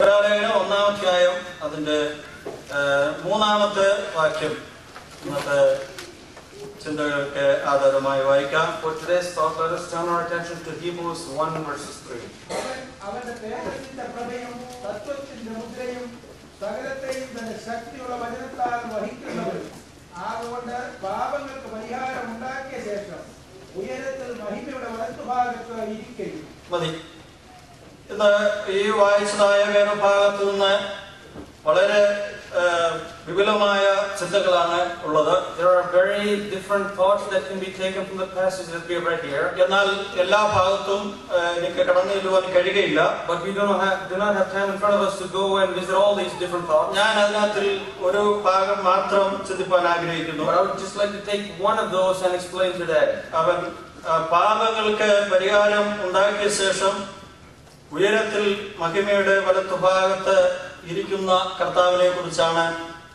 ഒന്നാം അധ്യായം അതിന്റെ മൂന്നാമത്തെ വാക്യം ഇന്നത്തെ ചിന്തകൾക്ക് ആധാരമായി വായിക്കാം. For today's thought, let us turn our attention to Hebrews 1 verses 3. അവന്റെ പേരത്തിന്റെ പ്രഭയും തത്വത്തിന്റെ മുദ്രയും സകലത്തെയും തന്റെ ശക്തിയുള്ള വചനത്താൽ വഹിക്കുന്നവരും അതുകൊണ്ട് പാപങ്ങൾക്ക് പരിഹാരം ഉണ്ടാക്കിയ ശേഷം ഉയരത്തിൽ മഹിമയുടെ വലത്തുഭാഗത്ത് ഇരിക്കുകയും. മതി. ഇന്ന് ഈ വായിച്ചതായ വേദഭാഗത്തു നിന്ന് വളരെ വിപുലമായ ചിന്തകളാണ് ഉള്ളത്. There are very different thoughts that can be taken from the passage that we have read here. എന്നാൽ എല്ലാ ഭാഗത്തും എനിക്ക് കടന്നു ചെല്ലുവാൻ കഴിയുകയില്ല. But we do not have time in front of us to go and visit all these different thoughts. ഞാൻ അതിനകത്തിൽ ഒരു ഭാഗം മാത്രം ചിന്തിപ്പാൻ ആഗ്രഹിക്കുന്നു. But I would just like to take one of those and explain today. അവൻ പാപങ്ങൾക്ക് പരിഹാരം ഉണ്ടാക്കിയ ശേഷം ഉയരത്തിൽ മഹിമയുടെ വലത്തുഭാഗത്ത് ഇരിക്കുന്ന കർത്താവിനെ കുറിച്ചാണ്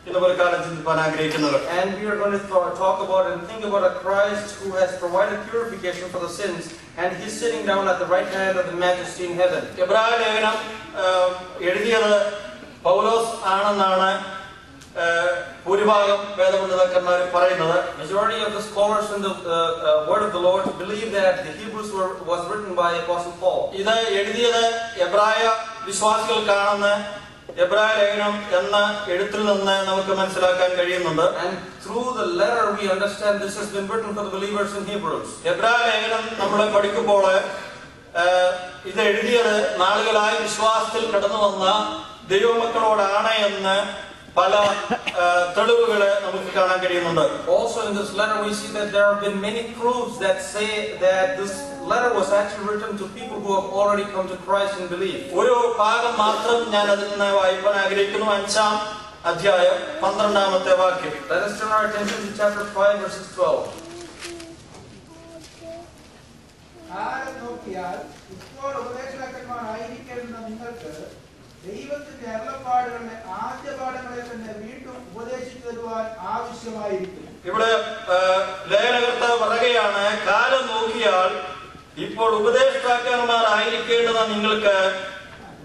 ഇന്ന് പലകാലം ചിന്തിപ്പാൻ ആഗ്രഹിക്കുന്നത്. And we are going to talk about and think about a Christ who has provided purification for the sins, and he's sitting down at the right hand of the Majesty in heaven. എബ്രായ ലേഖനം എഴുതിയത് പൗലോസ് ആണെന്നാണ് ഭൂരിഭാഗം വേദപണ്ഡിതന്മാർ പറയുന്നത്. Majority of the scholars in the word of the Lord believe that the Hebrews was written by Apostle Paul. ഇത് എഴുതിയത് എബ്രായ വിശ്വാസികൾക്കാണെന്ന് എബ്രായ ലേഖനം എന്ന എഴുത്തിൽ നിന്ന് നമുക്ക് മനസ്സിലാക്കാൻ കഴിയുന്നുണ്ട്. And through the letter we understand this has been written for the believers in Hebrews. എബ്രായ ലേഖനം നമ്മൾ പഠിക്കുമ്പോൾ ഇത് എഴുതിയത് നാളുകളായി വിശ്വാസത്തിൽ കടന്നു വന്ന ദൈവമക്കളോടാണ് എന്ന് പല തെളിവുകളെ നമുക്ക് കാണാൻ കഴിയുന്നുണ്ട്. Also in this letter we see that there have been many proofs that say that this letter was actually written to people who have already come to Christ and believe. ഒരു ഭാഗം മാത്രം ഞാൻ അതിൽ നിന്ന് വായിക്കാൻ ആഗ്രഹിക്കുന്നു. 5-ാം അധ്യായം 12-ാമത്തെ വാക്യം. Let us turn our attention to chapter 5 verses 12. നോക്കിയാൽ ഇപ്പോൾ ഉപദേശകന്മാരായിരിക്കുന്ന നിങ്ങൾക്ക് ദൈവത്തിന്റെ അരുളപ്പാടുകളുടെ ആദ്യ പാഠങ്ങളെ തന്നെ വീണ്ടും ഉപദേശിച്ചു തരുവാൻ ആവശ്യമായിരിക്കും. ഇവിടെ ലേഖനകർത്താവ് പറയുകയാണ്, കാലം നോക്കിയാൽ ഇപ്പോൾ ഉപദേഷ്ടാക്കന്മാരായിരിക്കേണ്ടുന്ന നിങ്ങൾക്ക്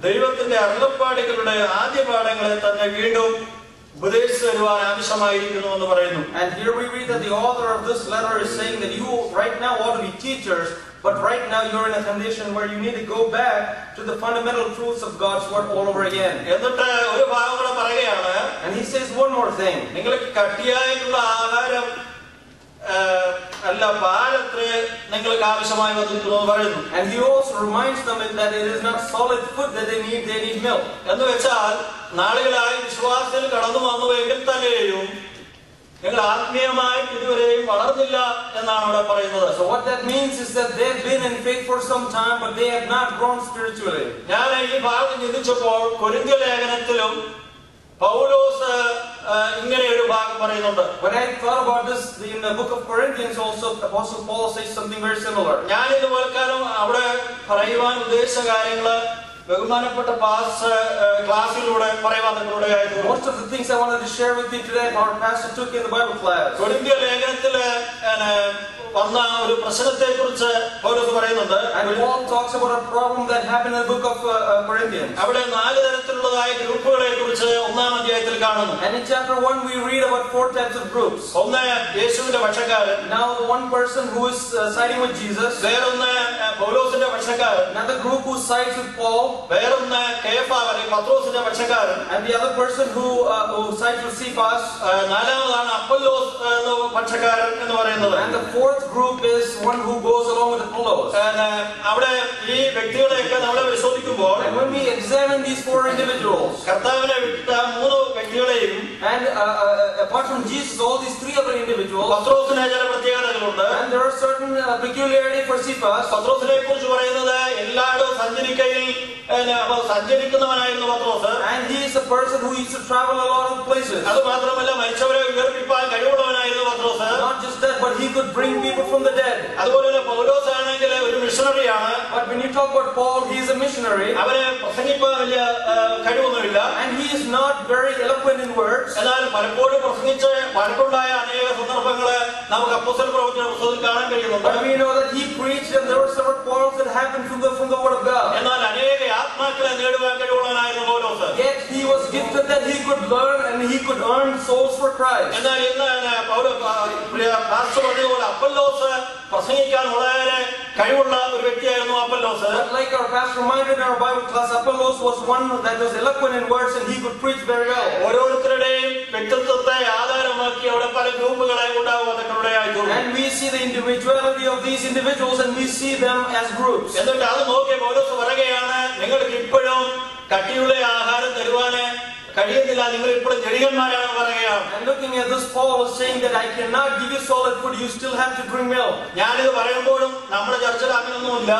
ദൈവത്തിന്റെ അരുളപ്പാടുകളുടെ ആദ്യ പാഠങ്ങളെ തന്നെ വീണ്ടും ഉപദേശിച്ചു തരുവാൻ ആവശ്യമായിരിക്കുന്നു എന്ന് പറയുന്നു. And here we read that the author of this letter is saying that you right now ought to be teachers, but right now you're in a condition where you need to go back to the fundamental truths of God's word all over again. എന്നിട്ട് ഒരു ഭാഗം കൂടെ പറയുകയാണ്, And he says one more thing. നിങ്ങൾക്ക് കട്ടിയായിട്ടുള്ള ആഹാരം അല്ല പാലത്ത് നിങ്ങൾക്ക് ആവശ്യമായി വന്നിരിക്കുന്നു എന്ന് പറയുന്നു. And he also reminds them that it is not solid food that they need milk. എന്ന് വെച്ചാൽ നാളുകളായി വിശ്വാസത്തിൽ കടന്നു വന്നുവെങ്കിൽ തന്നെയും നിങ്ങൾ ആത്മീയമായി ഇതുവരെയും വളർന്നില്ല എന്നാണ് ഇവിടെ പറയുന്നത്. So what that means is that they've been in faith for some time, but they have not grown spiritually. ഞാൻ ഈ ഭാഗം ചിന്തിച്ചപ്പോൾ കൊരിന്ത്യ ലേഖനത്തിലും പൗലോസ് ഇങ്ങനെ ഒരു ഭാഗം പറയുന്നുണ്ട്. When I thought about this in the book of Corinthians also, Apostle Paul says something very similar. ഞാൻ ഇതുപോലെ അവിടെ പറയുവാൻ ഉദ്ദേശിച്ച കാര്യങ്ങള് ബഹുമാനപ്പെട്ട ക്ലാസ്സിലൂടെ പറയുവാൻ നിങ്ങളുടെയായിരുന്നു. Most of the things I wanted to share with you today, our pastor took in the Bible class. കൊരിന്ത്യ ലേഖനത്തില് വന്ന ഒരു പ്രശ്നത്തെ കുറിച്ച് പൗലോസ് പറയുന്നുണ്ട്. And Paul talks about a problem that happened in the book of Corinthians. അവിടെ 4 തരത്തിലുള്ളതായ ഗ്രൂപ്പുകളെ കുറിച്ച് 1-ാം അധ്യായത്തിൽ കാണുന്നു. And in chapter 1 we read about 4 types of groups. ഒന്ന് യേശുവിന്റെ പക്ഷക്കാരൻ. Now the one person who is siding with Jesus. വേറൊന്ന് പൗലോസിന്റെ പക്ഷക്കാരൻ. Another group who sides with Paul. വേറൊന്ന് കേഫാ അല്ലെങ്കിൽ പത്രോസിന്റെ പക്ഷക്കാരൻ. And the other person who sides with Cephas. നാലാമതാണ് അപ്പൊല്ലോസ് എന്ന പക്ഷക്കാരൻ എന്ന് പറയുന്നത്. And the fourth group is one who goes along with Apollos. അവിടെ ഈ വ്യക്തികളെയൊക്കെ നമ്മൾ പരിശോധിക്കുമ്പോൾ And when we examine these 4 individuals, കർത്താവിനെ വിട്ട 3 വ്യക്തികളെയും and apart from Jesus, all these 3 other individuals, പത്രോസിന് ചില പ്രത്യേകതകളുണ്ട്. and there are certain peculiarity for Cephas. പത്രോസിനെ കുറിച്ച് പറയുന്നത് എല്ലായിടവും സഞ്ചരിക്കുന്നവനായിരുന്നു പത്രോസ്. And he is a person who used to travel a lot of places. അത് മാത്രമല്ല മരിച്ചവരെ ഉയർപ്പിക്കാൻ കഴിവുള്ളവനായിരുന്നു പത്രോസ്. Not just that, but he could bring people from the dead. അതുപോലെ തന്നെ പൗലോസ് ആണെങ്കിൽ ഒരു മിഷണറിയാണ്. But when you talk about Paul, he is a missionary. അവന് പ്രസംഗിക്കാൻ വലിയ കഴിവൊന്നുമില്ല. And he is not very eloquent in words. എന്നാൽ പലപ്പോഴും പ്രസംഗിച്ച് വഴക്കുണ്ടായ അനേക സന്ദർഭങ്ങള് നമുക്ക് അപ്പോസ്തല പ്രവൃത്തിയുടെ പുസ്തകത്തിൽ കാണാൻ കഴിയുന്നുണ്ട്. But we know that he preached and there were several quarrels that happened from the word of God. എന്നാൽ അനേക ആത്മാക്കളെ നേടുവാൻ കഴിവുള്ളവനായിരുന്നു പൗലോസ്. souls for Christ. എന്നാൽ ഇന്ന് പാസ്റ്റർ പറഞ്ഞതുപോലെ അപ്പൊല്ലോസ് പ്രസംഗിക്കാൻ വളരെ കഴിവുള്ള ഒരു വ്യക്തിയായിരുന്നു Apollos. But like our pastor reminded in our Bible class, Apollos was one that was eloquent in words and he could preach very well. ഓരോരുത്തരുടെയും വ്യക്തിത്വത്തെ ആധാരമാക്കി അവിടെ പല ഗ്രൂപ്പുകളെ ഉണ്ടാവുകയായി. And we see the individuality of these individuals and we see them as groups. എന്നിട്ട് അത് നോക്കിയ പൗലോസ് പറയുകയാണ്, നിങ്ങൾക്ക് ഇപ്പോഴും കട്ടിയുള്ള ആഹാരം തരുവാന് കഴിയുന്നില്ല, നിങ്ങൾ ഇപ്പോഴും ജഡികന്മാരാണെന്ന് പറയുകയാണ്. And looking at this, Paul is saying that I cannot give you solid food, you still have to drink milk. ഞാനിത് പറയുമ്പോഴും നമ്മുടെ ചർച്ചയിൽ അങ്ങനെയൊന്നുമില്ല.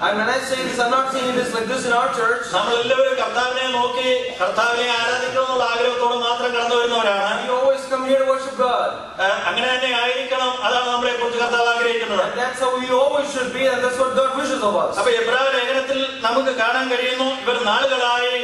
And when I say this, I'm not saying this like this in our church. നമ്മളെല്ലാവരും കർത്താവിനെ നോക്കി കർത്താവിനെ ആരാധിക്കണമെന്നുള്ള ആഗ്രഹത്തോട് മാത്രം കടന്നു വരുന്നവരാണ്. We always come here to worship God. അങ്ങനെ തന്നെ ആയിരിക്കണം, അതാണ് നമ്മളെ കുറിച്ച് കർത്താവ് ആഗ്രഹിക്കുന്നത്. And that's how we always should be, and that's what God wishes of us. അപ്പൊ എബ്രായ ലേഖനത്തിൽ നമുക്ക് കാണാൻ കഴിയുന്നു, ഇവർ നാളുകളായി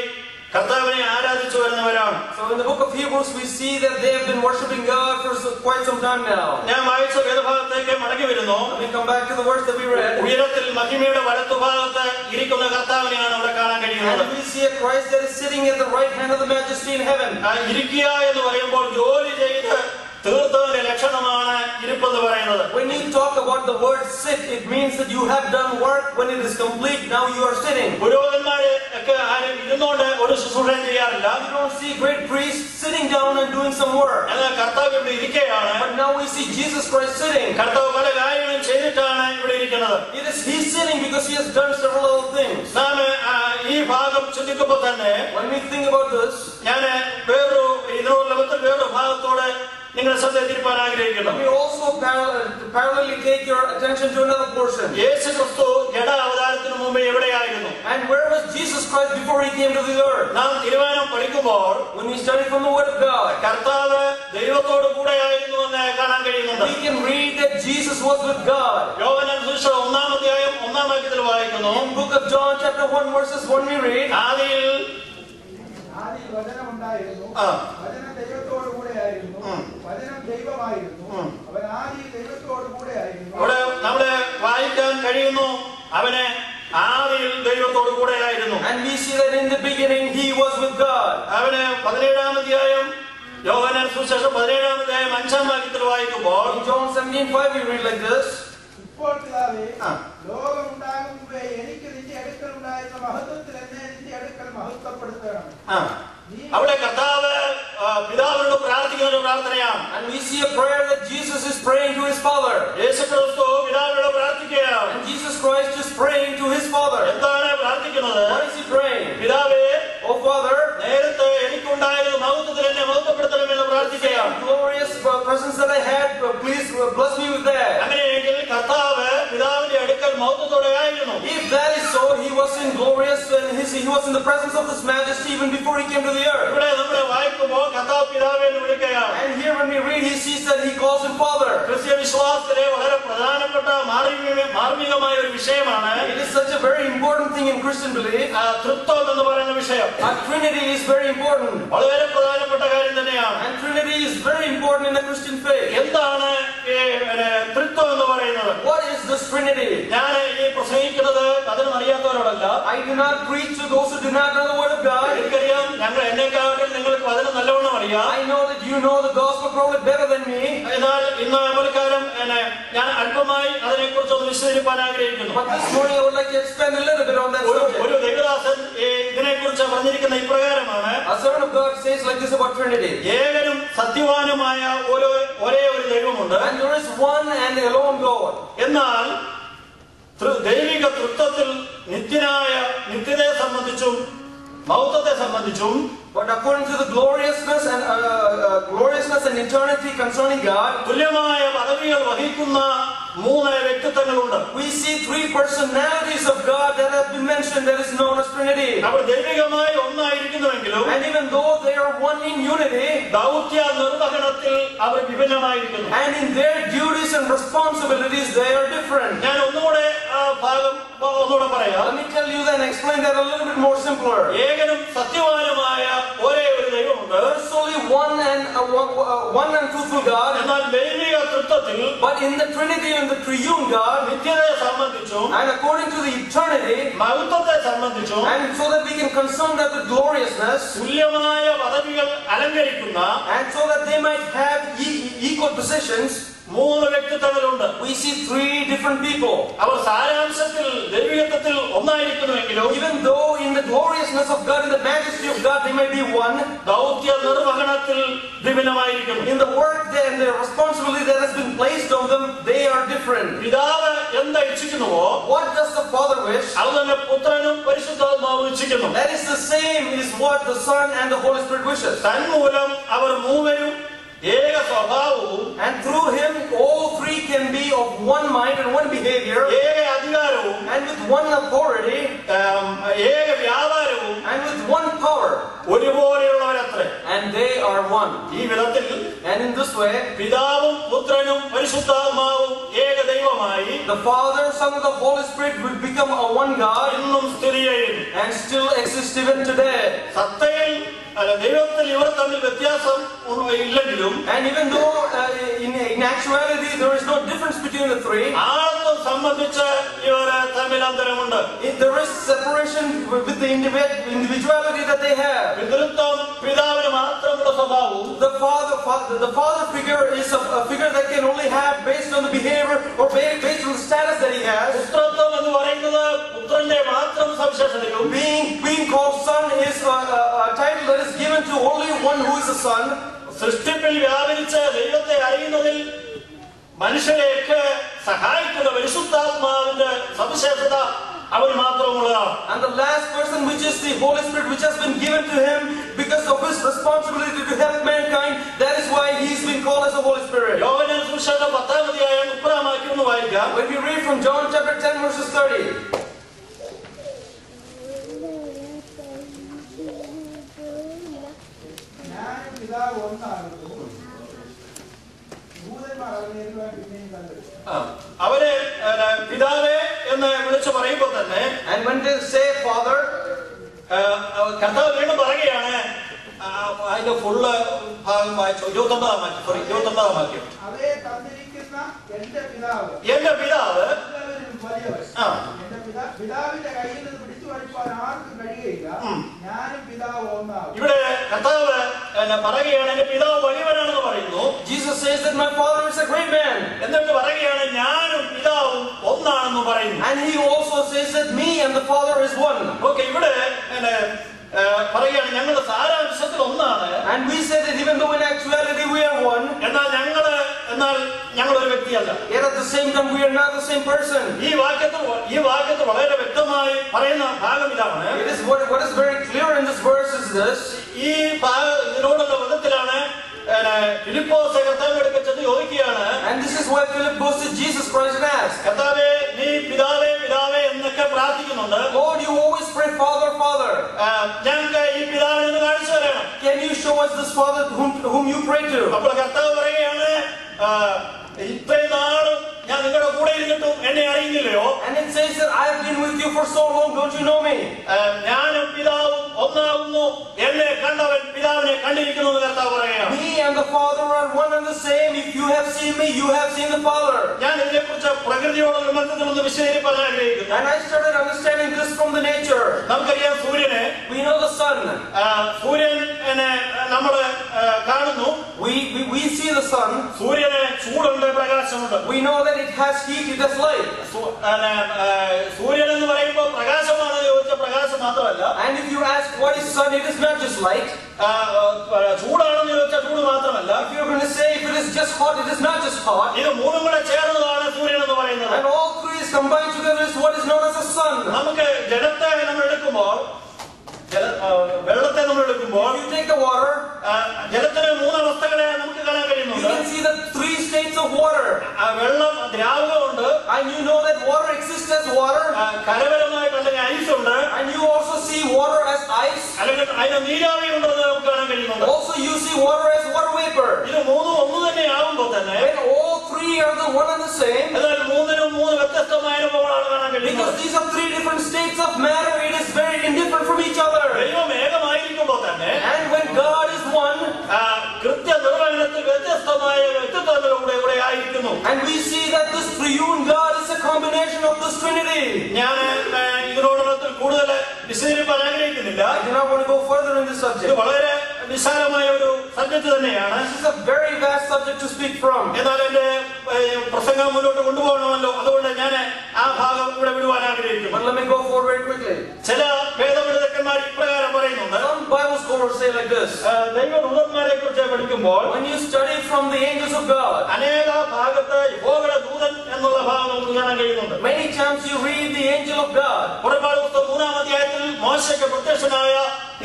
കർത്താവിനെ ആരാധിച്ചു വരുന്നവരാണ്. So in the book of Hebrews we see that they have been worshiping God for quite some time now. ഞാൻ വായിച്ച വേദഭാഗത്തേക്ക് മടങ്ങി വരുന്നു. Let me come back to the verse that we read. ഉയരത്തിൽ മഹിമയുടെ വലത്തുഭാഗത്ത് ഇരിക്കുന്ന കർത്താവിനെയാണ് അവിടെ കാണാൻ കഴിയുന്നത്. And we see a Christ that is sitting at the right hand of the Majesty in heaven. ഇരിക്കുക എന്ന് പറയുമ്പോൾ ജോലി ചെയ്ത് തീർത്തവന്റെ ലക്ഷണമാണ് ഇരിപ്പെന്ന് പറയുന്നത്. When you talk about the word sit, it means that you have done work. When it is complete, now you are sitting. പുരോഹിതന്മാര് ഒക്കെ ആരും ഇരുന്നോണ്ട് ഒരു ശുശ്രൂഷയും ചെയ്യാറില്ല. You don't see great priests sitting down and doing some work. എന്നാൽ കർത്താവ് ഇവിടെ ഇരിക്കുകയാണ്. But now we see Jesus Christ sitting. കർത്താവ് പല കാര്യങ്ങളും ചെയ്തിട്ടാണ് ഇവിടെ ഇരിക്കുന്നത്. It is He sitting because He has done several other things. നാം ഈ ഭാഗം ചിന്തിക്കുമ്പോൾ തന്നെ When we think about this, ഞാൻ വേറൊരു ഭാഗത്തോടെ നിങ്ങൾ ശ്രദ്ധ തിരിപ്പാൻ ആഗ്രഹിക്കുന്നു. let me also parallelly take your attention to another portion. യേശു ക്രിസ്തു ജഡ അവതാരത്തിന് മുമ്പ് എവിടെയായിരുന്നു? And where was Jesus Christ before He came to the earth? നാം തിരുവചനം പഠിക്കുമ്പോൾ When we study from the Word of God, കർത്താവ് ദൈവത്തോട് കൂടെയായിരുന്നു എന്ന് കാണാൻ കഴിയുന്നുണ്ട്. we can read that Jesus was with God. യോഹന്നാൻ സുവിശേഷം 1-ാം അധ്യായം 1-ാം വാക്യത്തിൽ വായിക്കുന്നു. In book of John chapter 1 verses 1 we read, ആദിയിൽ വചനം ഉണ്ടായിരുന്നു, വചനം ദൈവത്തോട് കൂടെയായിരുന്നു, വചനം ദൈവമായിരുന്നു, അവൻ ആദിയിൽ ദൈവത്തോട് കൂടെയായിരുന്നു. അവിടെ നമ്മള് വായിക്കാൻ കഴിയുന്നു, അവന് ആദിയിൽ ദൈവത്തോട് കൂടെയായിരുന്നു. and we see that in the beginning He was with God. അവന് 17-ാം അധ്യായം യോഹന്നാൻ സുവിശേഷം 17-ാം അധ്യായം 5-ാം വാക്യത്തിൽ വായിക്കുമ്പോൾ In John 17:5 we read like this, ഇപ്പോൾ പിതാവേ, ലോകം ഉണ്ടാകും മുമ്പേ എനിക്ക് നിന്റെ അടുക്കൽ ഉണ്ടായിരുന്ന മഹത്വത്തിൽ എന്നെ നിന്റെ അടുക്കൽ മഹത്വപ്പെടുത്തണം. അവിടെ കർത്താവ് പിതാവിനോട് പ്രാർത്ഥിക്കുന്ന ഒരു പ്രാർത്ഥനയാണ്. and we see a prayer that Jesus is praying to His Father. യേശു ക്രിസ്തു പിതാവിനോട് പ്രാർത്ഥിക്കുകയാണ്. And Jesus Christ is praying to His Father. എന്താണ് പ്രാർത്ഥിക്കുന്നത്? What is He praying? പിതാവേ, Oh Father, നേരത്തെ എനിക്കുണ്ടായിരുന്ന മഹത്വത്തിൽ എന്നെ മഹത്വപ്പെടുത്തണമെന്ന് പ്രാർത്ഥിക്കുകയാണ്. glorious presence that I had, please bless me with that. അങ്ങനെയെങ്കിൽ കർത്താവ് പിതാവിന്റെ അടുക്കൽ മഹത്വത്തോടെ ആയിരുന്നു. If that is so, He was in glorious, He was in the presence of His Majesty even before He came to the earth. ഇവിടെ നമ്മൾ വായിക്കുമ്പോൾ കർത്താവ് പിതാവെ എന്ന് വിളിക്കുകയാണ്. And here when we read, He sees that He calls Him Father. ക്രിസ്ത്യ വിശ്വാസത്തിലെ വളരെ പ്രധാനപ്പെട്ട മാർമികമായ ഒരു വിഷയമാണ്. It is such a very important thing in Christian belief. തൃത്വം എന്ന് പറയുന്ന വിഷയം. Trinity is very important. വളരെ പ്രധാനപ്പെട്ട കാര്യം തന്നെയാണ്. And Trinity is very important in the Christian faith. എന്താണ് തൃത്വം എന്ന് പറയുന്നത്? What is this Trinity? ഞാൻ ഈ പ്രസംഗിക്കുന്നത് അതിന് അറിയാത്തവരോടല്ല. I do not preach to those who do not know the Word of God. എനിക്കറിയാം, എന്നെക്കാട്ടിൽ നിങ്ങൾക്ക് അതിന് നല്ലവണ്ണം അറിയാം. I know that you know the gospel probably better than me. എന്നാൽ ഇന്ന് പുള്ളിക്കാരൻ ഞാൻ അല്പമായി അതിനെക്കുറിച്ച് ഒന്ന് വിശദീകരിക്കാൻ ആഗ്രഹിക്കുന്നു. But this morning I would like to expand a little bit on that subject. ഒരു ദൈവദാസൻ ഇതിനെക്കുറിച്ച് പറഞ്ഞിരിക്കുന്ന ഇപ്രകാരമാണ്. A servant of God says like this about Trinity. ഏകനും സത്യവാനുമായ ഒരേ ഒരു ദൈവമുണ്ട്. And there is one and alone God. എന്നാൽ ദൈവിക തൃത്വത്തിൽ നിത്യതയെ സംബന്ധിച്ചും മഹത്വത്തെ സംബന്ധിച്ചും But according to the gloriousness and eternity concerning God, തുല്യമായ പദവികൾ വഹിക്കുന്ന 3 വ്യക്തിത്വങ്ങളുണ്ട്. we see 3 personalities of God that have been mentioned, that is known as Trinity. Our ദൈവികമായി ഒന്നായിരിക്കുന്നുവെങ്കിലും And even though they are one in unity, ദൗത്യ നിർവഹണത്തിൽ അവർ വിഭിന്നമായിരിക്കുന്നു. and in their duties and responsibilities they are different. ഞാൻ ഒന്നുകൂടെ ആ ഭാഗം പറയാം. Let me tell you then, explain that a little bit more simpler. ഏകനും സത്യവാനുമായ ഒരേ ഒരു ദൈവമുണ്ട്. There is only one and truthful God. എന്നാൽ ദൈവിക തൃത്വത്തിൽ But in the Trinity and the Triune God, നിത്യതയെ സംബന്ധിച്ചും and according to the eternity, മഹത്വത്തെ സംബന്ധിച്ചും and so that we can concern that with gloriousness, തുല്യമായ പദവികൾ അലങ്കരിക്കുന്ന and so that they might have equal positions, മൂന്ന് വ്യക്തിത്വങ്ങളുണ്ട്. we see three different people. അവർ സാരാംശത്തിൽ ദൈവികത്വത്തിൽ ഒന്നായിരിക്കുന്നുവെങ്കിലും Even though in the gloriousness of God, in the majesty of God, they may be one, ദൗത്യ നിർവഹണത്തിൽ വിഭിന്നമായിരിക്കുന്നു. in the work and the responsibility that has been placed on them, they are different. പിതാവ് എന്താ ഇച്ഛിക്കുന്നുവോ What does the Father wish? അത് തന്നെ പുത്രനും പരിശുദ്ധാത്മാവും ഇച്ഛിക്കുന്നു. That is the same is what the Son and the Holy Spirit wishes. തന്മൂലം അവർ മൂവരും ഏക സ്വഭാവവും And through Him, all three can be of one mind and one behavior, ഏക അധികാരവും and with one authority, ഏക വ്യാപാരവും and with one power. ഒരുപോലെയുള്ളവരത്രേ. And they are one. ഈ വിധത്തിൽ And in this way, പിതാവും പുത്രനും പരിശുദ്ധാത്മാവും ഏക ദൈവമായി the Father, Son, and the Holy Spirit will become a one God ഇന്നും സ്ഥിതി ചെയ്യുന്നു. and still exist even today. സത്തയിൽ ദൈവത്തിൽ ഇവർ തമ്മിൽ വ്യത്യാസം ഇല്ലെങ്കിലും And even though in actuality there is no difference between the three, ആത്മം സംബന്ധിച്ച് ഇവർ തമ്മിൽ അന്തരമുണ്ട്. there is separation with the individuality that they have. പിതൃത്വം പിതാവിന് മാത്രമുള്ള സ്വഭാവവും The father figure is a figure that can only have based on the behavior or based on the status that he has. പുത്രത്വം എന്ന് പറയുന്നത് പുത്രന്റെ മാത്രം സവിശേഷതയും Being called son is a title that is given to only one who is a son. സൃഷ്ടിപ്പിൽ വ്യാപരിച്ച് ദൈവത്തെ അറിയുന്നതിൽ മനുഷ്യരെയൊക്കെ സഹായിക്കുന്ന പരിശുദ്ധാത്മാവിന്റെ സവിശേഷത അവന് മാത്രമുള്ളതാണ്. And the last person, which is the Holy Spirit, which has been given to him because of his responsibility to help mankind, that is why he is being called as the Holy Spirit. യോഹന്നാൻ സുവിശേഷം 10-ാം അധ്യായം 30-ാം വാക്യം ഒന്ന് വായിക്കാം. When we read from John chapter 10 verses 30, ഞാനും പിതാവ് ഒന്നാകുന്നു. ദൂതന്മാർ അവനെ പിന്നെയും കണ്ടു. അവര് പിതാവേ എന്ന് വിളിച്ചു പറയുമ്പോൾ തന്നെ and when they say Father, കർത്താവ് വീണ്ടും പറയുകയാണ്. അതിന്റെ ഫുള്ള് ഭാഗം വായിച്ചു 29-ാം വാക്യം. അവയെ തന്നിരിക്കുന്ന എന്റെ പിതാവ് എല്ലാവരിലും വലിയവൻ. എന്റെ പിതാവിന്റെ കയ്യിൽ നിന്ന് പിടിച്ചു വലിപ്പാൻ ആർക്കും കഴിയുകയില്ല. ഞാനും പിതാവ് ഒന്നാകും. ഇവിടെ കർത്താവ് പറയുകയാണ് എന്റെ പിതാവ് വലിയവനാണെന്ന് പറയുന്നു. Jesus says that my Father is a great man. എന്നിട്ട് പറയുകയാണ് ഞാനും പിതാവും ഒന്നാണെന്ന് പറയുന്നു. And he also says that me and the Father is one. Okay, ഇവിടെ പറയുകയാണ് ഞങ്ങളുടെ സാരാംശത്തിൽ ഒന്നാണ്. And we say that even though in actuality we are one, എന്നാൽ ഞങ്ങൾ ഒരു വ്യക്തിയല്ല. yet at the same time we are not the same person. ഈ വാക്യത്തിൽ വളരെ വ്യക്തമായി പറയുന്ന ഭാഗം ഇതാണ്. It is what is very clear in this verse is this. ഈ ഇതിനോടുള്ള ബന്ധത്തിലാണ് ഫിലിപ്പോസ് കർത്താവിനോട് ചെന്ന് ചോദിക്കുകയാണ്. And this is why Philip goes to Jesus Christ and asks, കർത്താവേ, നീ പിതാവേ പിതാവേ എന്നൊക്കെ പ്രാർത്ഥിക്കുന്നുണ്ട്. Lord, you always pray Father, Father. ഞങ്ങൾക്ക് ഈ പിതാവിനെ ഒന്ന് കാണിച്ചു തരണം. Can you show us this Father whom you pray to? അപ്പോൾ കർത്താവ് പറയുകയാണ്, ഇത്രയും നാളും ഞാൻ നിങ്ങളുടെ കൂടെ ഇരുന്നിട്ടും എന്നെ അറിയുന്നില്ലയോ? And it says that I have been with you for so long, don't you know me? ഞാനും പിതാവും ഒന്നാകുന്നു, എന്നെ കണ്ടവൻ പിതാവിനെ കണ്ടിരിക്കുന്നു എന്ന് കർത്താവ് പറയുകയാണ്. Me and the Father are one and the same. If you have seen me, you have seen the Father. ഞാൻ ഇതിനെക്കുറിച്ച് പ്രകൃതിയോടുള്ള ബന്ധത്തിൽ ഒന്ന് വിശദീകരിക്കാൻ ആഗ്രഹിക്കുന്നു. And I started understanding this from the nature. നമുക്കറിയാം സൂര്യനെ. We know the sun. സൂര്യൻ നമ്മൾ കാണുന്നു. We see the sun. സൂര്യന് ചൂടുണ്ട്, പ്രകാശമുണ്ട്. We know that it has heat, it has light. സൂര്യൻ എന്ന് പറയുമ്പോൾ പ്രകാശമാണെന്ന് ചോദിച്ച പ്രകാശം മാത്രമല്ല. And if you ask what is sun, it is not just light. ചൂടാണെന്ന് ചോദിച്ചാൽ ചൂട് മാത്രമല്ല. If you're going to say if it is just hot, it is not just hot. ഇത് മൂന്നും കൂടെ ചേർന്നതാണ് സൂര്യൻ എന്ന് പറയുന്നത്. And all three is combined together is what is known as the sun. നമുക്ക് ജലത്തെ നമ്മൾ എടുക്കുമ്പോൾ, വെള്ളത്തെ നമ്മൾ എടുക്കുമ്പോൾ, you take the water, ജലത്തിന് മൂന്ന് അവസ്ഥകളെ നമുക്ക് കാണാൻ കഴിയുന്നുണ്ട്. you can see the three states of water. വെള്ളം ദ്രാവകമുണ്ട്. And you know that water exists as water. കരപരമായിട്ട് അല്ലെങ്കിൽ ഐസ് ഉണ്ട്. And you also see water as ice. അല്ലെങ്കിൽ അതിന് നീരാവി ഉണ്ടെന്ന് നമുക്ക് കാണാൻ കഴിയുന്നുണ്ട്. Also you see water as water vapor. ഇത് മൂന്നും ഒന്ന് തന്നെ ആകുമ്പോൾ തന്നെ When all three are the one and the same, എന്നാൽ മൂന്നിനും മൂന്ന് വ്യത്യസ്തമായ അനുഭവങ്ങളാണ് കാണാൻ കഴിയുന്നത്. because these are three different states of matter, it is very indifferent from each other. ദൈവം ഏകമായിരിക്കുമ്പോൾ തന്നെ And when God is one, കൃത്യ നിർവഹണത്തിൽ വ്യത്യസ്തമായ വ്യക്തിത്വങ്ങളുടെ കൂടെ ആയിരിക്കുന്നു. and we see that this triune God is a combination of this Trinity. ഞാൻ ഇതിനോടൊപ്പം കൂടുതൽ വിശദീകരിക്കാൻ ആഗ്രഹിക്കുന്നില്ല. I do not want to go further in this ഇത് subject. വളരെ നിസ്സാരമായ ഒരു സബ്ജക്ട് തന്നെയാണ്. This is a very vast subject to speak from. എന്നാൽ എന്റെ പ്രസംഗം മുന്നോട്ട് കൊണ്ടുപോകണമല്ലോ, അതുകൊണ്ട് ഞാൻ ആ ഭാഗം ഇവിടെ വിടുവാൻ ആഗ്രഹിക്കുന്നു. But let me go forward very quickly. ചില വേദപണ്ഡിതന്മാർ ഇപ്രകാരം പറയുന്നുണ്ട്. Some Bible scholars say like this. ദൈവദൂതന്മാരെ കുറിച്ച് പഠിക്കുമ്പോൾ When you study from the angels of God, അനേക ഭാഗത്ത് യഹോവയുടെ ദൂതൻ എന്നുള്ള ഭാഗം നമുക്ക് കാണാൻ കഴിയുന്നുണ്ട്. many times you read the angel of God. പുറപ്പാട് പുസ്തകം 3-ാം അധ്യായത്തിൽ മോശയ്ക്ക് പ്രത്യക്ഷനായ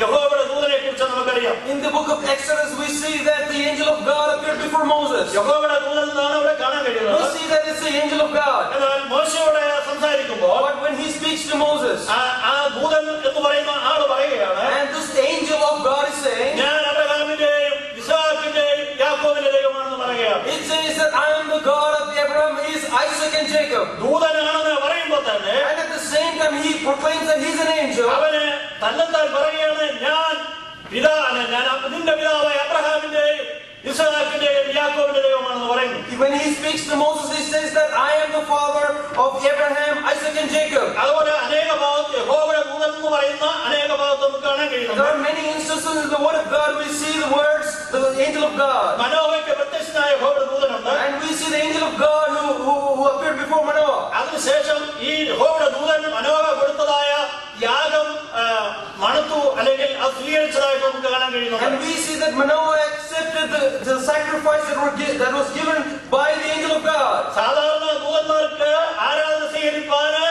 യഹോവയുടെ ദൂതനെ കുറിച്ച് നമുക്കറിയാം. In the book of Exodus, we see that the angel of God appeared before Moses. യഹോവയുടെ ദൂതൻ എന്നാണ് അവിടെ കാണാൻ കഴിയുന്നത്. We see that it's the angel of God. എന്നാൽ മോശയോട് സംസാരിക്കുമ്പോൾ But when he speaks to Moses, ആ ദൂതൻ എന്ന് പറയുന്ന ആള് പറയുകയാണ്, and this angel of God is saying, ഞാൻ അബ്രഹാമിന്റെയും ഇസ്ഹാക്കിന്റെയും യാക്കോബിന്റെ ദൈവമാണെന്ന് പറയുകയാണ്. it says that I am the God of Abraham, Isaac and Jacob. ദൂതനാണെന്ന് പറയുമ്പോൾ തന്നെ And at the same time he proclaims that he's an angel. അവന് തന്നെത്താൻ പറയുകയാണ്, ഞാൻ നിന്റെ പിതാവായ അബ്രഹാമിന്റെയും ഇസ്ഹാക്കിന്റെയും യാക്കോബിന്റെ ദൈവമാണെന്ന് പറയുന്നു. When he speaks to Moses, he says that I am the father of Abraham, Isaac and Jacob. അതുപോലെ അനേക ഭാഗത്ത് യഹോവയുടെ ദൂതൻ എന്ന് പറയുന്ന അനേക ഭാഗത്ത് നമുക്ക് കാണാൻ There കഴിയുന്നു. are many instances in the word of God we see the words, the angel of God. മനോഹയ്ക്ക് പ്രത്യക്ഷനായ യഹോവയുടെ ദൂതനുണ്ട്. And we see the angel of God who appeared before Manoah. അതിനുശേഷം ഈ യഹോവയുടെ ദൂതൻ മനോഹ കൊടുത്തതായ യാഗം മണത്തു അല്ലെങ്കിൽ അത് സ്വീകരിച്ചതായിട്ട് നമുക്ക് കാണാൻ കഴിയുന്നുണ്ട്. And we see that Manoah accepted the sacrifice that was given by the angel of God. സാധാരണ ദൂതന്മാർക്ക് ആരാധന സ്വീകരിപ്പാന്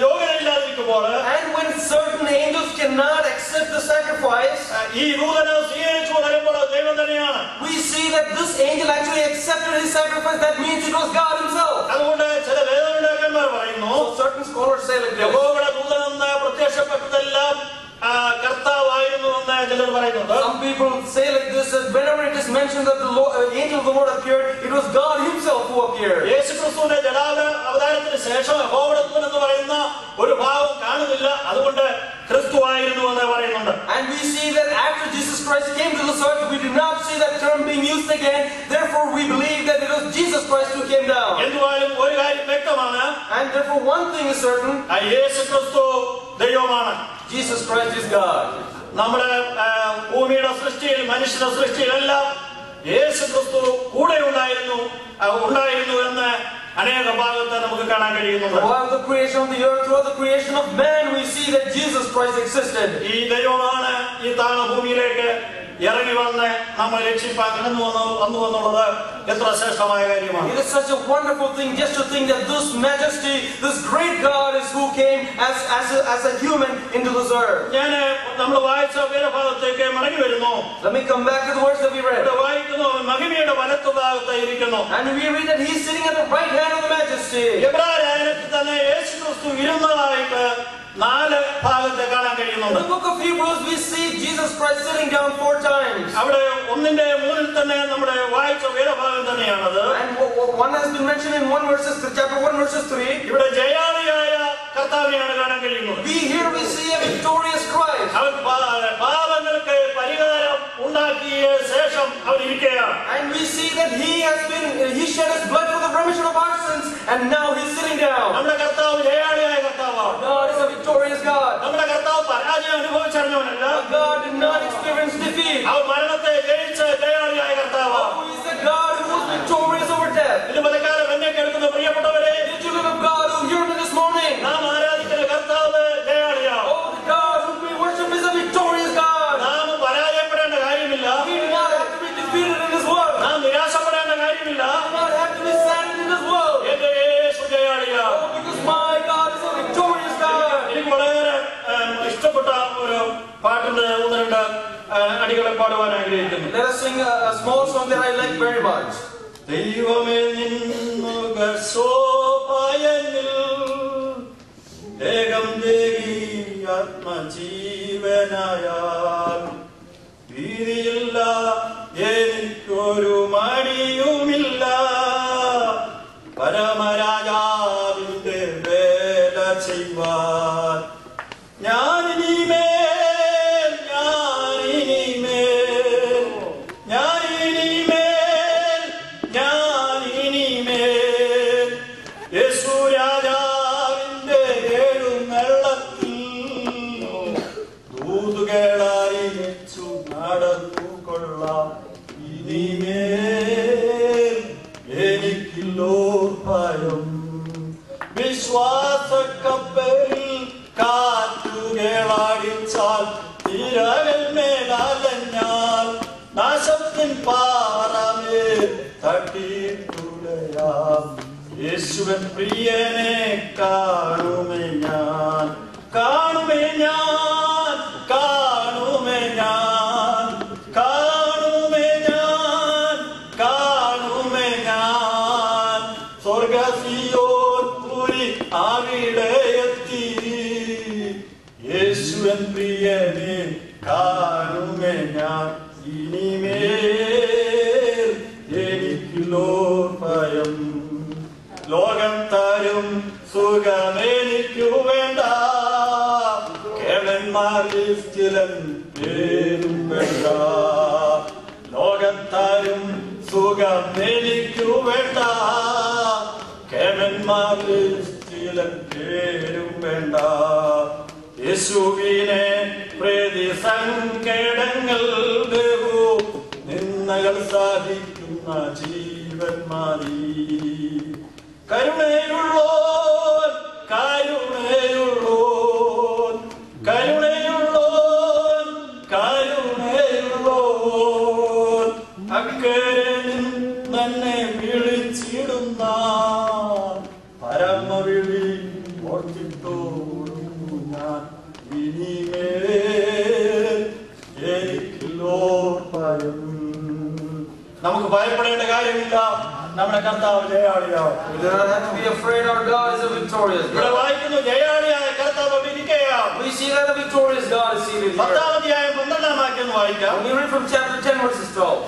യോഗ്യതയില്ലാതിരിക്കുമ്പോൾ And when certain angels cannot accept the sacrifice, ഈ ദൂതന് സ്വീകരിച്ചു വരുമ്പോൾ ദൈവം തന്നെയാണ്. we see that this angel actually accepted his sacrifice. That means it was God himself. അതുകൊണ്ട് ചില വേദപണ്ഡിതന്മാർ പറയുന്നു, So certain scholars say like this. യഹോവയുടെ ദൂതനെന്ന് പ്രത്യക്ഷപ്പെട്ടതെല്ലാം കർത്താവായിരുന്നു എന്ന് ചിലർ പറയുന്നുണ്ട്. Some people say like this, that whenever it is mentioned that the angel of the Lord appeared, it was God himself who appeared. യേശുക്രിസ്തുവിന്റെ അവതാരത്തിന് ശേഷം യഹോവയുടെ ദൂതൻ എന്ന് പറയുന്ന ഒരു ഭാവം കാണുന്നില്ല, അതുകൊണ്ട് ക്രിസ്തുവായിരുന്നു എന്ന് പറയുന്നുണ്ട്. And we see that after Jesus Christ came to this earth, we do not see that term being used again. Therefore, we believe that it was Jesus Christ who came down. എന്തുവായാലും ഒരു കാര്യം വ്യക്തമാണ്, And therefore, one thing is certain: യേശുക്രിസ്തു ദൈവമാണ്. Jesus Christ is God. നമ്മുടെ ഭൂമിയുടെ സൃഷ്ടിയിൽ, മനുഷ്യന്റെ സൃഷ്ടിയിലെല്ലാം യേശുക്രിസ്തു കൂടെ ഉണ്ടായിരുന്നു എന്ന് അനേക ഭാഗത്ത് നമുക്ക് കാണാൻ കഴിയുന്നുണ്ട്. Throughout the creation of the earth, throughout the creation of man, we see that Jesus Christ existed. ഈ ദൈവമാണ് ഈ താണ ഭൂമിയിലേക്ക് ഇറങ്ങി വന്ന് നമ്മെ രക്ഷിപ്പാൻ കടന്നു വന്നുള്ളത് എത്ര ശ്രേഷ്ഠമായ കാര്യമാണ്. It is such a wonderful thing just to think that this majesty, this great God is who came as a human into this earth. ഞാൻ നമ്മൾ വായിച്ച വേദഭാഗത്തേക്ക് മടങ്ങി വരുന്നു. Let me come back to the words that we read. ഇവിടെ വായിക്കുന്നു, മഹിമയുടെ വലത്തുഭാഗത്ത് ഇരിക്കുന്നു. And we read that he is sitting at the right hand of the majesty. എബ്രായലേഖനത്തിൽ തന്നെ യേശുക്രിസ്തു ഇരുന്നതായിട്ട് 4 ഭാഗത്ത് കാണാൻ In കഴിയുന്നുണ്ട്. the book of Hebrews, we see Jesus Christ sitting down 4 times. അവിടെ 1:3 തന്നെ നമ്മുടെ വായിച്ച വേദഭാഗം തന്നെയാണത്. And one has been mentioned in chapter 1 verses 3. ഇവിടെ ജയാളിയായ കർത്താവിനെയാണ് കാണാൻ കഴിയുന്നത്. We see a victorious Christ. അവൻ പാപങ്ങൾക്ക് പരിഹാരം ഉണ്ടാക്കിയ ശേഷം അവൻ ഇരിക്കുകയാണ്. And we see that he shed his blood for the remission of our sins, and now he's sitting down. നമ്മുടെ കർത്താവ് ജയാളിയായ കർത്താവാണ്. God is a victorious God. നമ്മുടെ കർത്താവ് പരാജയം അനുഭവിച്ചറിഞ്ഞവനല്ല. God did not experience defeat. അവൻ മരണത്തെ ജയിച്ച ജയാളിയായ കർത്താവാണ്. Who is the God who was victorious over death? ഇത് പലകാലം എന്നെ കേൾക്കുന്ന പ്രിയപ്പെട്ടവരെ, The children of God who hear me this morning. നാം ആരാധിക്കുന്ന കർത്താവ് ജയാളിയാണ്. Oh, the God whom we worship is a victorious God. നാം പരാജയപ്പെടേണ്ട കാര്യമില്ല. We do not have to be defeated in this world. നാം നിരാശപ്പെടേണ്ട കാര്യമില്ല. We do not have to be saddened in this world. എന്റെ യേശു ജയാളിയാണ്. Oh, because my God is a victorious God. എനിക്ക് വളരെ ഇഷ്ടപ്പെട്ട ഒരു പാട്ടിന്റെ 1-2 അടികളെ പാടുവാൻ ആഗ്രഹിക്കുന്നു. Let us sing a small song that I like very much. ദൈവമേ നിന്നുക സോപായനിൽ വേഗം ദേഹി ആത്മജീവനായാൽ ഭീതിയില്ല, എനിക്കൊരു മടിയുമില്ല, പരമരാജാവിന്റെ വേല ചെയ്യുവാൻ ഞാനിനിമേൽ യേശു രാജാവിന്റെ എഴുന്നള്ളത്തിൽ ദൂതുകളായി നടന്നുകൊള്ളാം. ഇനിമേൽ എനിക്കില്ലോ ഭയം. വിശ്വാസക്കപ്പലിൽ കാറ്റുകളടിച്ചാൽ തിരകൾ മേലഞ്ഞാൽ നാശത്തിൻ പാറമേൽ തട്ടിത്തുലയാം. യേശുവൻ പ്രിയനെ കാണുമേ ഞാൻ, കാണുമേ ഞാൻ, കാണുമേ ഞാൻ, കാണുമേ ഞാൻ, കാണുമേ ഞാൻ. സ്വർഗസിയോൻ പുരി അവിടെ എത്തി. യേശുവൻ പ്രിയനെ കാണുമേ ഞാൻ. ഇനിമേൽ എനിക്കില്ലോ ഭയം. ലോകം തരും സുഖമെനിക്കു വേണ്ട, കേവന്മാരിൽ സ്ഥിരം പേരും വേണ്ട. ലോകം തരും സുഖമെനിക്കു വേണ്ട, കേവന്മാരിൽ സ്ഥിരം പേരും വേണ്ട. യേശുവിനെ പ്രതി സങ്കടങ്ങൾ ബഹു നിന്ദകൾ സാധിക്കുന്ന ജീവന്മാരീ. കരുണയുള്ളോൻ, കരുണയുള്ളോൻ, കരുണയുള്ളോൻ, കരുണയുള്ളോൻ. അക്കരെ നിന്നെ വിളിച്ചിടുന്ന പരമവിളി ഓർത്തിട്ടോടുന്നു ഞാൻ. ഇനിമേൽ എനിക്കില്ലോ ഭയം. നമുക്ക് ഭയപ്പെടേണ്ട കാര്യമില്ല, നമ്മുടെ കർത്താവ് ജയാളിയാവും. We do not have to be afraid, our God is a victorious ഇവിടെ God. വായിക്കുന്നു, ജയാളിയായ കർത്താവ് ഇരിക്കുകയാണ്. We see that the victorious God is seated here. 10-ാം അധ്യായം 12-ാം വാക്യം വായിക്കാം. When you read from chapter 10 verses 12.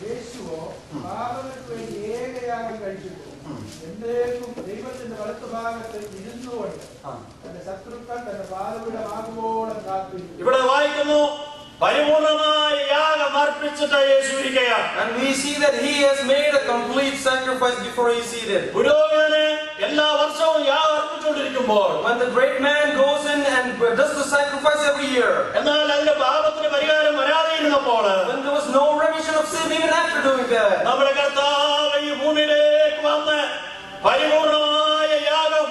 യേശുവോ പാപങ്ങൾക്ക് വേണ്ടി ഏകയാഗം കഴിച്ചിട്ടു എന്നേക്കും ദൈവത്തിന്റെ വലത്തുഭാഗത്ത് ഇരുന്നുകൊണ്ട് തന്റെ ശത്രുക്കൾ തന്റെ പാദപീഠമാകുവോളം കാത്തിരുന്നു. ഇവിടെ വായിക്കുന്നു, പരിപൂർണമായ യാഗം അർപ്പിച്ചിട്ട് യേശു ഇരിക്കുകയാണ്. And we see that he has made a complete sacrifice before he is seated. പുരോഹിതന് എല്ലാ വർഷവും യാഗം അർപ്പിച്ചുകൊണ്ടിരിക്കുമ്പോൾ, When the great man goes in and does the sacrifice every year, എന്നാൽ അതിന്റെ പാപത്തിന് പരിഹാരം വരാതെ ഇരുന്നപ്പോൾ, when there was no remission of sin even after doing that, നമ്മുടെ കർത്താവ് ഈ ഭൂമിയിലേക്ക് വന്ന് പരിപൂർണമായ യാഗം,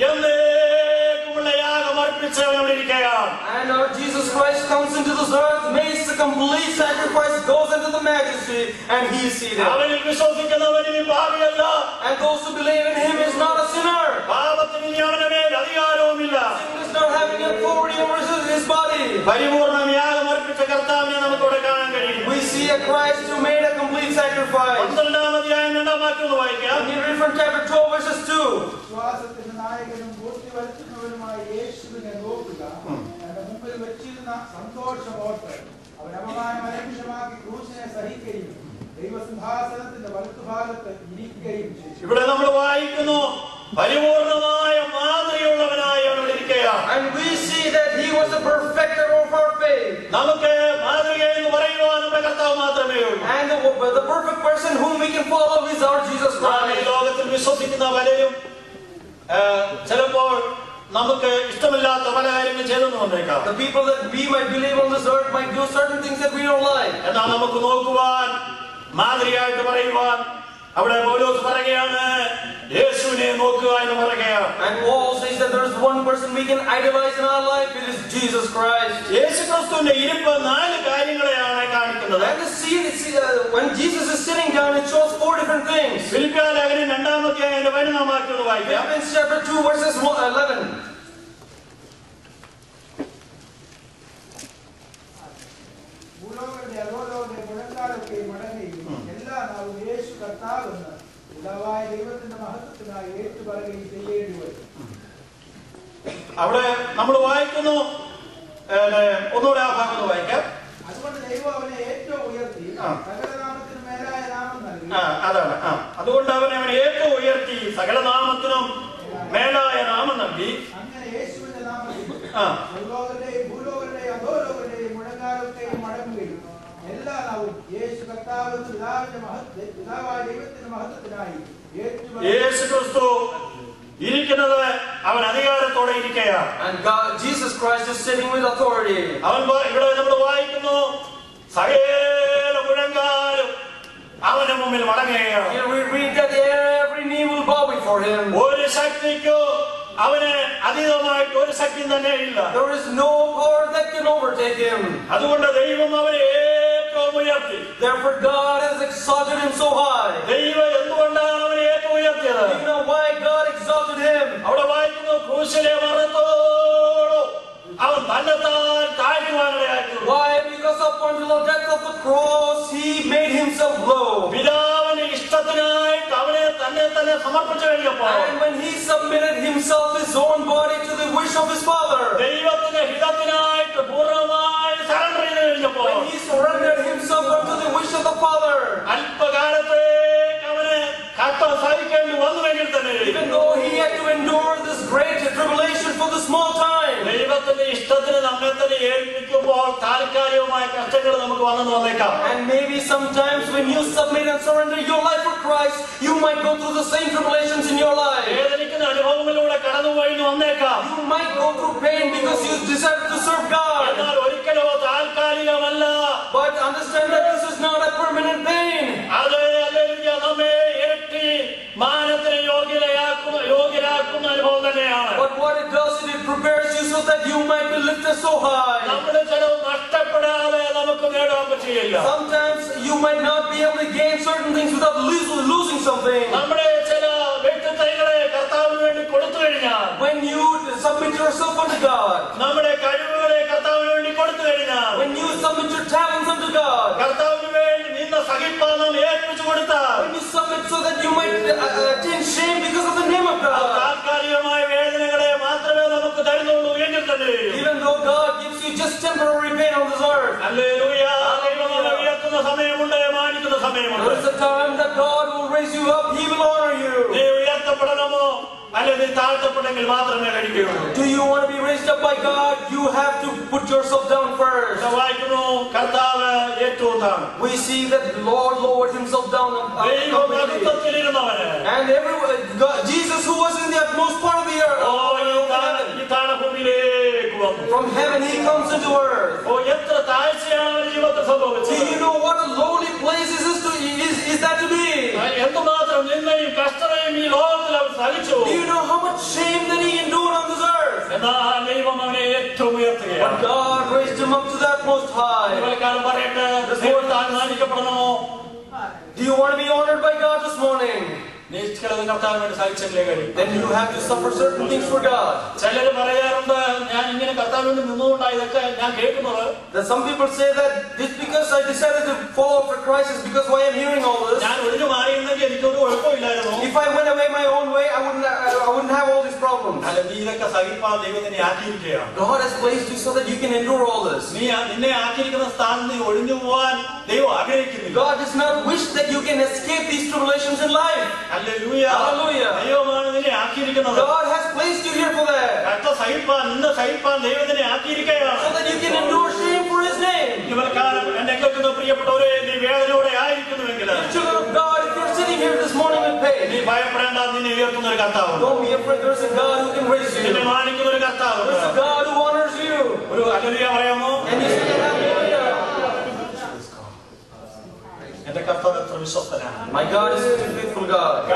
എന്നേക്കുമുള്ള യാഗം അർപ്പിച്ച് ഇരിക്കുകയാണ്. and our Jesus Christ comes into this earth, makes a complete sacrifice, goes into the majesty, and he is seated. അവനിൽ വിശ്വസിക്കുന്നവന് ഇനി പാപിയല്ല. And those who believe in him is not a sinner. പാപത്തിന് ഇനി അവന്റെ മേൽ അധികാരവുമില്ല. Sin is not having authority over his body. പരിപൂർണ യാഗം അർപ്പിച്ച കർത്താവിനെ നമുക്ക് ഇവിടെ കാണാൻ കഴിയും. We see a Christ who made a complete sacrifice. 12-ാം അധ്യായം 2-ാം വാക്യം വായിക്കാം. We read from chapter 12 verses 2. വിശ്വാസത്തിന്റെ നായകനും പൂർത്തി വരുത്തുന്നവനുമായ യേശുവിനെ നോക്കുക. തന്റെ മുമ്പിൽ വെച്ചിരുന്ന സന്തോഷമോർത്ത് അവൻ അപമാനം അലക്ഷ്യമാക്കി ക്രൂശിനെ സഹിക്കുകയും ദൈവസിംഹാസനത്തിന്റെ വലത്തുഭാഗത്ത് ഇരിക്കുകയും ചെയ്തു. ഇവിടെ നമ്മൾ വായിക്കുന്നു, പരിപൂർണമായ മാതൃകയുള്ളവനായി അവൻ ഇരിക്കുകയാണ്. And we see that he was the perfecter of our faith. നമുക്ക് മാതൃക എന്ന് പറയുവാൻ നമ്മുടെ കർത്താവ് മാത്രമേ ഉള്ളൂ. And the perfect person whom we can follow is our Jesus ഈ Christ. ലോകത്തിൽ വിശ്വസിക്കുന്ന പലരും ചിലപ്പോൾ നമുക്ക് ഇഷ്ടമില്ലാത്ത പല കാര്യങ്ങൾ ചെയ്തെന്ന് വന്നേക്കാം. The people that we might believe on this earth might do certain things that we don't like. എന്നാൽ നമുക്ക് നോക്കുവാൻ, മാതൃകയായിട്ട് പറയുവാൻ അവിടെ പൗലോസ് പറയുകയാണ്, യേശുവിനെ നോക്കുക എന്ന് പറയുകയാണ്. And Paul says that there is one person we can idolize in our life, it is Jesus Christ. യേശുക്രിസ്തുവിന്റെ ഇരിപ്പ് 4 കാര്യങ്ങളെയാണ് കാണിക്കുന്നത്. And the scene, when Jesus is sitting down, it shows 4 different things. ഫിലിപ്പിയ ലേഖനം 2-ാം അധ്യായം 11-ാം വാക്യം വായിക്കാം. Philippians chapter 2 verses 11. ഭൂലോകരുടെ അധോലോകരുടെ മുഴങ്കാലൊക്കെ മടങ്ങുകയും എല്ലാ നാളും യേശു കർത്താവെന്ന് പിതാവായ ദൈവത്തിന്റെ മഹത്വത്തിനായി ഏറ്റുപറയുകയും ചെയ്യേണ്ടി വരും. അവിടെ നമ്മൾ വായിക്കുന്നു, ഒന്നുകൂടെ ആ ഭാഗത്ത് വായിക്കാം. അതുകൊണ്ട് ദൈവം അവനെ ഏറ്റവും ഉയർത്തി സകലനാമത്തിനും മേലായ നാമം നൽകി. അതാണ്. അതുകൊണ്ട് അവനെ ഏറ്റവും ഉയർത്തി സകലനാമത്തിനും മേലായ നാമം നൽകി. അങ്ങനെ യേശുവിന്റെ നാമത്തിൽ ഭൂലോകരുടെയും ഭൂലോകരുടെയും അധോലോകരുടെയും മുഴങ്കാലൊക്കെയും മടങ്ങുകയും എല്ലാ നാളും യേശു കർത്താവെന്ന് പിതാവായ ദൈവത്തിന്റെ മഹത്വത്തിനായി യേശു ക്രിസ്തു ഇരിക്കുന്നത് അവൻ അധികാരത്തോടെ ഇരിക്കുകയാണ്. And God, Jesus Christ is sitting with authority. അവൻ ഇവിടെ നമ്മൾ വായിക്കുന്നു, സകല മുഴങ്കാലും അവന്റെ മുമ്പിൽ മടങ്ങുകയാണ്. Here we read that every knee will bow before him. ഒരു ശക്തിക്കോ അവന് അതീതമായിട്ട് ഒരു ശക്തി തന്നെ ഇല്ല. There is no power that can overtake him. അതുകൊണ്ട് ദൈവം അവനെ ഏറ്റവും ഉയർത്തി. Therefore God has exalted him so high. ദൈവം എന്തുകൊണ്ടാണ് അവനെ ഏറ്റവും ഉയർത്തിയത്? Do you know why God exalted him? അവിടെ വായിക്കുന്നു, ക്രൂശിലെ മരണത്തോളം അവൻ തന്നെത്താൻ താഴ്ത്തുവാനിടയാക്കി. Why? Because up until the death of the cross he made himself low. പിതാവിന്റെ ഇഷ്ടത്തിനായിട്ട് അവനെ തന്നെ സമർപ്പിച്ചു കഴിഞ്ഞപ്പോൾ, And when he submitted himself, his own body, to the wish of his Father, ദൈവത്തിന്റെ ഹിതത്തിനായിട്ട് പൂർണ്ണമായി സറണ്ടർ ചെയ്ത് കഴിഞ്ഞപ്പോൾ, when he surrendered himself unto the wish of the Father, അല്പകാലത്തേക്ക് അവന് കഷ്ടം സഹിക്കേണ്ടി വന്നുവെങ്കിൽ തന്നെ, even though he had to endure this great tribulation for the small time, ദൈവത്തിന്റെ ഇഷ്ടത്തിന് നമ്മെ തന്നെ ഏൽപ്പിക്കുമ്പോൾ താൽക്കാലികമായ കഷ്ടങ്ങൾ നമുക്ക് വന്നെന്ന് വന്നേക്കാം. and maybe sometimes when you submit and surrender your life for Christ, you might go through the same tribulations in your life. വേദനിക്കുന്ന അനുഭവങ്ങളിലൂടെ കടന്നുപോയി വന്നേക്കാം. You might go through pain because you decided to serve God. എന്നാൽ ഒരിക്കലോ താൽക്കാലികമല്ല. But understand that this is not a permanent pain. അത് hallelujah നമ്മെ ഇരട്ടി മാനത്തിന് യോഗ്യരാക്കുന്ന അനുഭവം തന്നെയാണ്. But what it does is it prepares you so that you might be lifted so high. നമ്മുടെ ചിലവ് നഷ്ടപ്പെടാതെ നമുക്ക് നേടാൻ പറ്റുകയില്ല. Sometimes you might not be able to gain certain things without losing something. നമ്മുടെ ചില വ്യക്തിത്വങ്ങളെ കർത്താവിന് വേണ്ടി കൊടുത്തു കഴിഞ്ഞാൽ, When you submit yourself unto God, നമ്മുടെ കഴിവുകളെ കർത്താവിന് വേണ്ടി കൊടുത്തു കഴിഞ്ഞാൽ, when you submit your talents unto God, കർത്താവിന് വേണ്ടി നിന്ന സഹിപ്പാൻ നാം ഏൽപ്പിച്ചു കൊടുത്താൽ, when you submit so that you might attain shame because of the name of God, താൽക്കാലികമായ വേദനകളെ മാത്രമേ നമുക്ക് തരുന്നുള്ളൂ എങ്കിൽ തന്നെ, even though God gives you just temporary pain on this earth, hallelujah, ദൈവം നമ്മെ ഉയർത്തുന്ന സമയമുണ്ട്, മാനിക്കുന്ന സമയമുണ്ട്. there is a time that God will raise you up, He will honor you. നീ ഉയർത്തപ്പെടണമോ അല്ലെങ്കിൽ നീ താഴ്ത്തപ്പെടെങ്കിൽ മാത്രമേ കഴിയുകയുള്ളൂ. Do you want to be raised up by God? You have to put yourself down first. വായിക്കുന്നു, കർത്താവ് ഏറ്റവും താഴ്ന്നു. We see that the Lord lowered himself down completely. And Jesus, who was in the utmost part of the earth, from heaven he comes into earth. Do you know what a lowly place is that to be? Do you know how much shame that he endured on this earth? But God raised him up to that most high. Do you want to be honored by God this morning? Then you have to suffer certain things for God. That some people say that this because I decided to follow for Christ is because why I'm hearing all this. If I went away my own way, I wouldn't have all these problems. God has placed you so that you can endure all this. God does not wish that you can escape these tribulations in life. Hallelujah. Hallelujah. God has placed you here for that. So that you can endure shame for His name. Children of God, if you're sitting here this morning with pain, don't be afraid. There's a God who can raise you. There's a God who honors you. And you say hallelujah. My God is such a faithful God.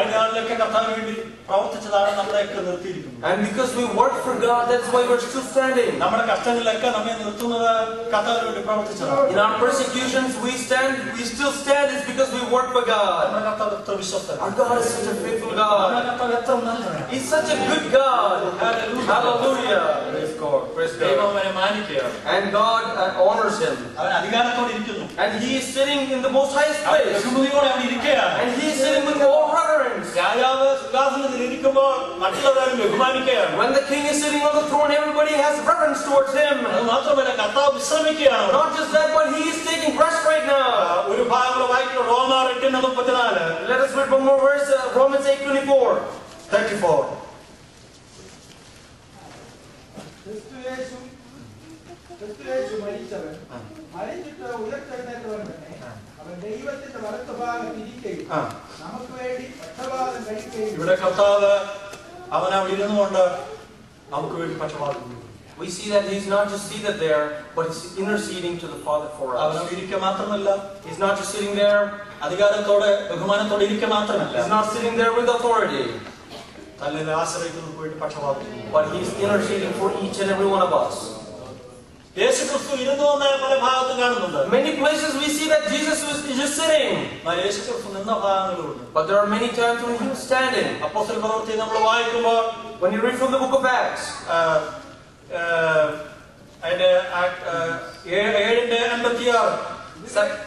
And because we work for God, that's why we're still standing. In our persecutions, we still stand, it's because we work for God. Our God is such a faithful God. He's such a good God. Hallelujah. Praise God. Praise God. And God honors him. And he is sitting in the most highest place. And he is sitting with all reverence. When the king is sitting on the throne, everybody has reverence towards him. Not just that, but he is taking rest right now. Let us read one more verse, Romans 8:34. ഇവിടെ കർത്താവ് അവൻ അവിടെ ഇരുന്നുകൊണ്ട് നമുക്ക് വേണ്ടി പക്ഷപാതം. We see that he's not just seated there, but he's interceding to the Father for അവൻ us. അവിടെ ഇരിക്കുക മാത്രമല്ല, He's not just sitting there. അധികാരത്തോടെ ബഹുമാനത്തോടെ ഇരിക്കുക മാത്രമല്ല, He's not sitting there with authority, തന്നിൽ ആശ്രയിക്കുന്നവർക്ക് വേണ്ടി പക്ഷപാതം. but he's interceding for each and every one of us. യേശുക്രിസ്തു ഇരുന്നു എന്ന് പല ഭാഗത്തും കാണുന്നുണ്ട്. Many places we see that Jesus was just sitting, യേശുക്രിസ്തു നിന്ന ഭാഗങ്ങളുണ്ട്. but there are many times when he was standing. അപ്പോസ്തല പ്രവൃത്തി നമ്മൾ വായിക്കുമ്പോൾ When you read from the book of Acts, അതിന്റെ 7:56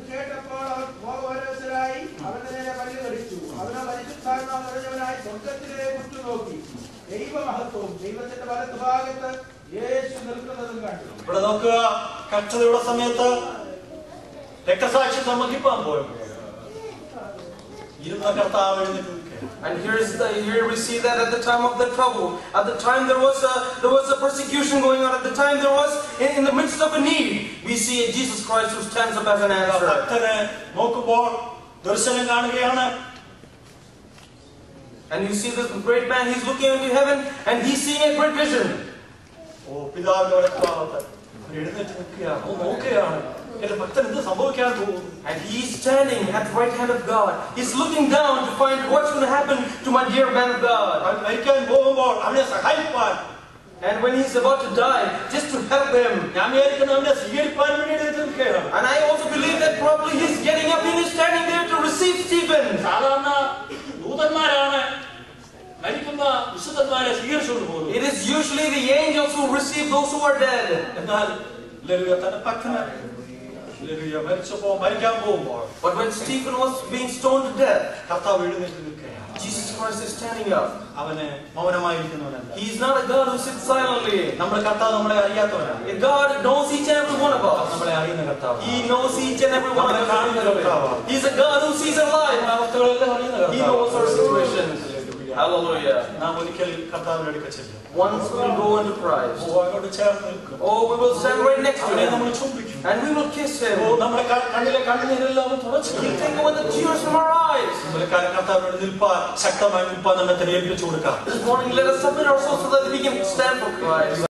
കേട്ടപ്പോൾ അവർ മോഹപരവശരായി അവന്റെ നേരെ പല്ല് കടിച്ചു. അവനെ പരിശുദ്ധാത്മാവ് നിറഞ്ഞവനായി സ്വർഗ്ഗത്തിലേക്ക് ഉറ്റുനോക്കി ദൈവമഹത്വവും ദൈവത്തിന്റെ വലത്തുഭാഗത്ത് യേശു നിൽക്കുന്നതും കണ്ടു. ഇവിടെ നോക്കുക, കഷ്ടതയുടെ സമയത്ത് രക്തസാക്ഷി സമ്മതിപ്പാൻ പോയപ്പോൾ ഇരുന്ന കർത്താവ് എഴുന്നേറ്റ് നിൽക്കുകയാണ്. and here we see that at the time of the trouble, at the time there was a persecution going on, at the time there was in the midst of a need, we see Jesus Christ who stands up as an answer. ഭക്തനെ നോക്കുമ്പോൾ ദർശനം കാണുകയാണ്. And you see this great man, he's looking into heaven and he's seeing a great vision. ഓ പിതാവിന്റെ വലത്തുഭാഗത്ത് എഴുന്നേറ്റ് നിൽക്കുകയാണ്, നോക്കുകയാണ് എന്റെ ഭക്തൻ എന്ത് സംഭവിക്കാൻ പോകുന്നു. And he's standing at the right hand of God. He's looking down to find what's going to happen to my dear man of God. അവൻ മരിക്കാൻ പോകുമ്പോൾ അവനെ സഹായിപ്പാൻ, And when he's about to die, just to help him. ഞാൻ വിചാരിക്കുന്നു അവനെ സ്വീകരിപ്പാൻ വേണ്ടി എഴുന്നേറ്റ് നിൽക്കുകയാണ്. And I also believe that probably he's getting up and he's standing there to receive Stephen. സാധാരണ ദൂതന്മാരാണ് മരിക്കുന്ന വിശുദ്ധന്മാരെ സ്വീകരിച്ചുകൊണ്ട് പോകുന്നത്. It is usually the angels who receive those who are dead. എന്നാൽ തന്റെ ഭക്തനെ മരിച്ചപ്പോ മരിക്കാൻ പോകുമ്പോൾ But when Stephen was being stoned to death, കർത്താവ് എഴുന്നേറ്റ് നിൽക്കുകയാണ്. Jesus Christ is standing up. അവന് മൗനമായിരിക്കുന്നവനല്ല. He is not a God who sits silently. നമ്മുടെ കർത്താവ് നമ്മളെ അറിയാത്തവനാണ്. God knows each and every one of us. നമ്മളെ അറിയുന്ന കർത്താവ്. He knows each and every one of us. He is a God who sees our life. അവസ്ഥകളെല്ലാം അറിയുന്ന He കർത്താവ്. knows our situations. Hallelujah. നാം ഒരിക്കൽ കർത്താവിന്റെ അടുക്കൽ ചെല്ലും. Once we will go into Christ. അങ്ങോട്ട് ചേർന്ന് നിൽക്കും. Oh, we will stand right next to അവനെ him. നമ്മൾ ചുംബിക്കും. And we will kiss him. നമ്മുടെ കണ്ണിലെ കണ്ണുനീരെല്ലാം അവൻ തുടച്ചു He'll കളയും. take away the tears from our eyes. കർത്താവിനോട് നിൽപ്പാൻ, ശക്തമായി നിൽപ്പാൻ നമ്മെ ഏൽപ്പിച്ചു കൊടുക്കാം. This morning, let us submit ourselves so that we can stand for Christ.